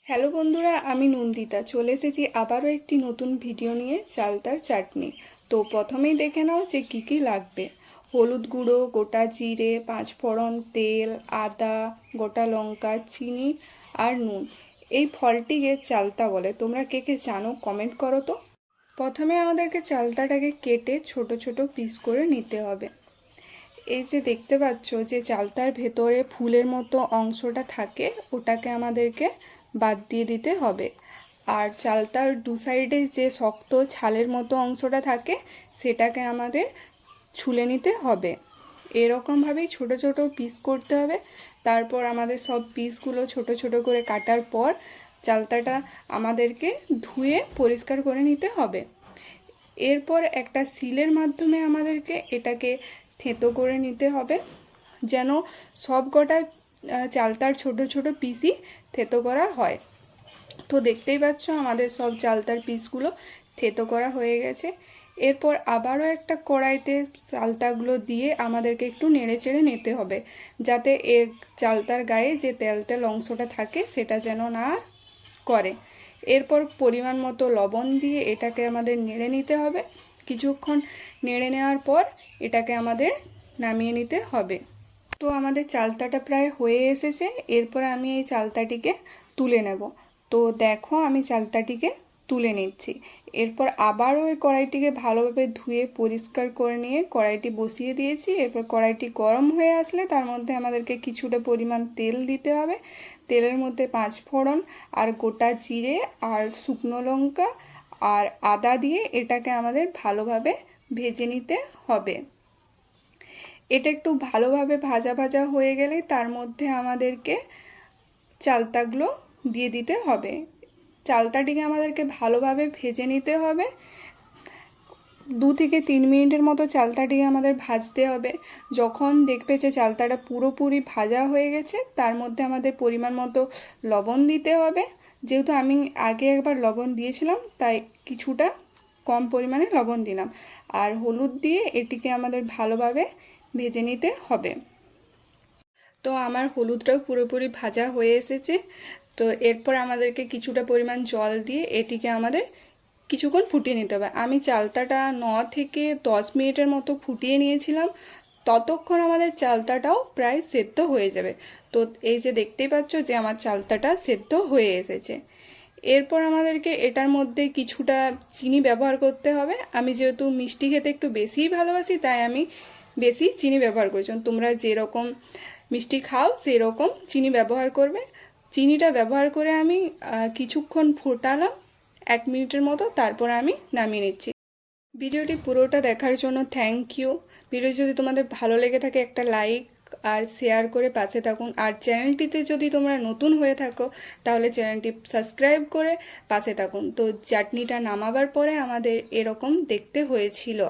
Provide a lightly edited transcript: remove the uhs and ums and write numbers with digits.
Hello বন্ধুরা, আমি নন্দিতা চলে এসেছি আবারও একটি নতুন ভিডিও নিয়ে চালতার চাটনি। তো প্রথমেই দেখে নাও যে কী কী লাগবে। হলুদ গুঁড়ো, গোটা জিরে, পাঁচফোড়ন, তেল, আদা, গোটা লঙ্কা, চিনি আর নুন। এই ফলটিকে চালতা বলে। তোমরা কে কে জানো কমেন্ট করো তো। প্রথমে আমাদেরকে চালতাটাকে কেটে ছোট ছোট পিস করে নিতে হবে। এই যে দেখতে পাচ্ছ যে চালতার ভেতরে ফুলের মতো অংশটা থাকে, ওটাকে আমাদেরকে বাদ দিয়ে দিতে হবে। আর চালতার দু সাইডে যে শক্ত ছালের মতো অংশটা থাকে, সেটাকে আমাদের ছুলে নিতে হবে। এরকমভাবেই ছোট ছোট পিস করতে হবে। তারপর আমাদের সব পিসগুলো ছোট ছোট করে কাটার পর চালতাটা আমাদেরকে ধুয়ে পরিষ্কার করে নিতে হবে। এরপর একটা সিলের মাধ্যমে আমাদেরকে এটাকে থেঁতো করে নিতে হবে, যেন সব কটা চালতার ছোট ছোট পিসই থেঁতো করা হয়। তো দেখতেই পাচ্ছ আমাদের সব চালতার পিসগুলো থেঁতো করা হয়ে গেছে। এরপর আবারও একটা কড়াইতে চালতাগুলো দিয়ে আমাদেরকে একটু নেড়ে চেড়ে নিতে হবে, যাতে এর চালতার গায়ে যে তেল তেল অংশটা থাকে সেটা যেন না করে। এরপর পরিমাণ মতো লবণ দিয়ে এটাকে আমাদের নেড়ে নিতে হবে। কিছুক্ষণ নেড়ে নেওয়ার পর এটাকে আমাদের নামিয়ে নিতে হবে। তো আমাদের চালতাটা প্রায় হয়ে এসেছে। এরপর আমি এই চালতাটিকে তুলে নেব। তো দেখো আমি চালতাটিকে তুলে নিচ্ছি। এরপর আবার ওই কড়াইটিকে ভালোভাবে ধুয়ে পরিষ্কার করে নিয়ে কড়াইটি বসিয়ে দিয়েছি। এরপর কড়াইটি গরম হয়ে আসলে তার মধ্যে আমাদেরকে কিছুটা পরিমাণ তেল দিতে হবে। তেলের মধ্যে পাঁচফোড়ন আর গোটা জিরে আর শুকনো লঙ্কা আর আদা দিয়ে এটাকে আমাদের ভালোভাবে ভেজে নিতে হবে। এটা একটু ভালোভাবে ভাজা ভাজা হয়ে গেলে তার মধ্যে আমাদেরকে চালতাগুলো দিয়ে দিতে হবে। চালতাটিকে আমাদেরকে ভালোভাবে ভেজে নিতে হবে। 2 থেকে 3 মিনিটের মতো চালতাটিকে আমাদের ভাজতে হবে। যখন দেখবে যে চালতাটা পুরোপুরি ভাজা হয়ে গেছে, তার মধ্যে আমাদের পরিমাণ মতো লবণ দিতে হবে। যেহেতু আমি আগে একবার লবণ দিয়েছিলাম, তাই কিছুটা কম পরিমাণে লবণ দিলাম। আর হলুদ দিয়ে এটিকে আমাদের ভালোভাবে ভেজে নিতে হবে। তো আমার হলুদটাও পুরোপুরি ভাজা হয়ে এসেছে। তো এরপর আমাদেরকে কিছুটা পরিমাণ জল দিয়ে এটিকে আমাদের কিছুক্ষণ ফুটিয়ে নিতে হবে। আমি চালতাটা 9 থেকে 10 মিনিটের মতো ফুটিয়ে নিয়েছিলাম। ততক্ষণ আমাদের চালতাটাও প্রায় সেদ্ধ হয়ে যাবে। তো এই যে দেখতেই পাচ্ছ যে আমার চালতাটা সেদ্ধ হয়ে এসেছে। এরপর আমাদেরকে এটার মধ্যে কিছুটা চিনি ব্যবহার করতে হবে। আমি যেহেতু মিষ্টি খেতে একটু বেশিই ভালোবাসি, তাই আমি বেশি চিনি ব্যবহার করেছি। তোমরা যেরকম মিষ্টি খাও সেই রকম চিনি ব্যবহার করবে। চিনিটা ব্যবহার করে আমি কিছুক্ষণ ফোটালাম, 1 মিনিটের মতো। তারপর আমি নামিয়ে নিচ্ছি। ভিডিওটি পুরোটা দেখার জন্য থ্যাংক ইউ। ভিডিও যদি তোমাদের ভালো লেগে থাকে একটা লাইক আর শেয়ার করে পাশে থাকুন। আর চ্যানেলটিতে যদি তোমরা নতুন হয়ে থাকো তাহলে চ্যানেলটি সাবস্ক্রাইব করে পাশে থাকুন। তো চাটনিটা নামাবার পরে আমাদের এরকম দেখতে হয়েছিল।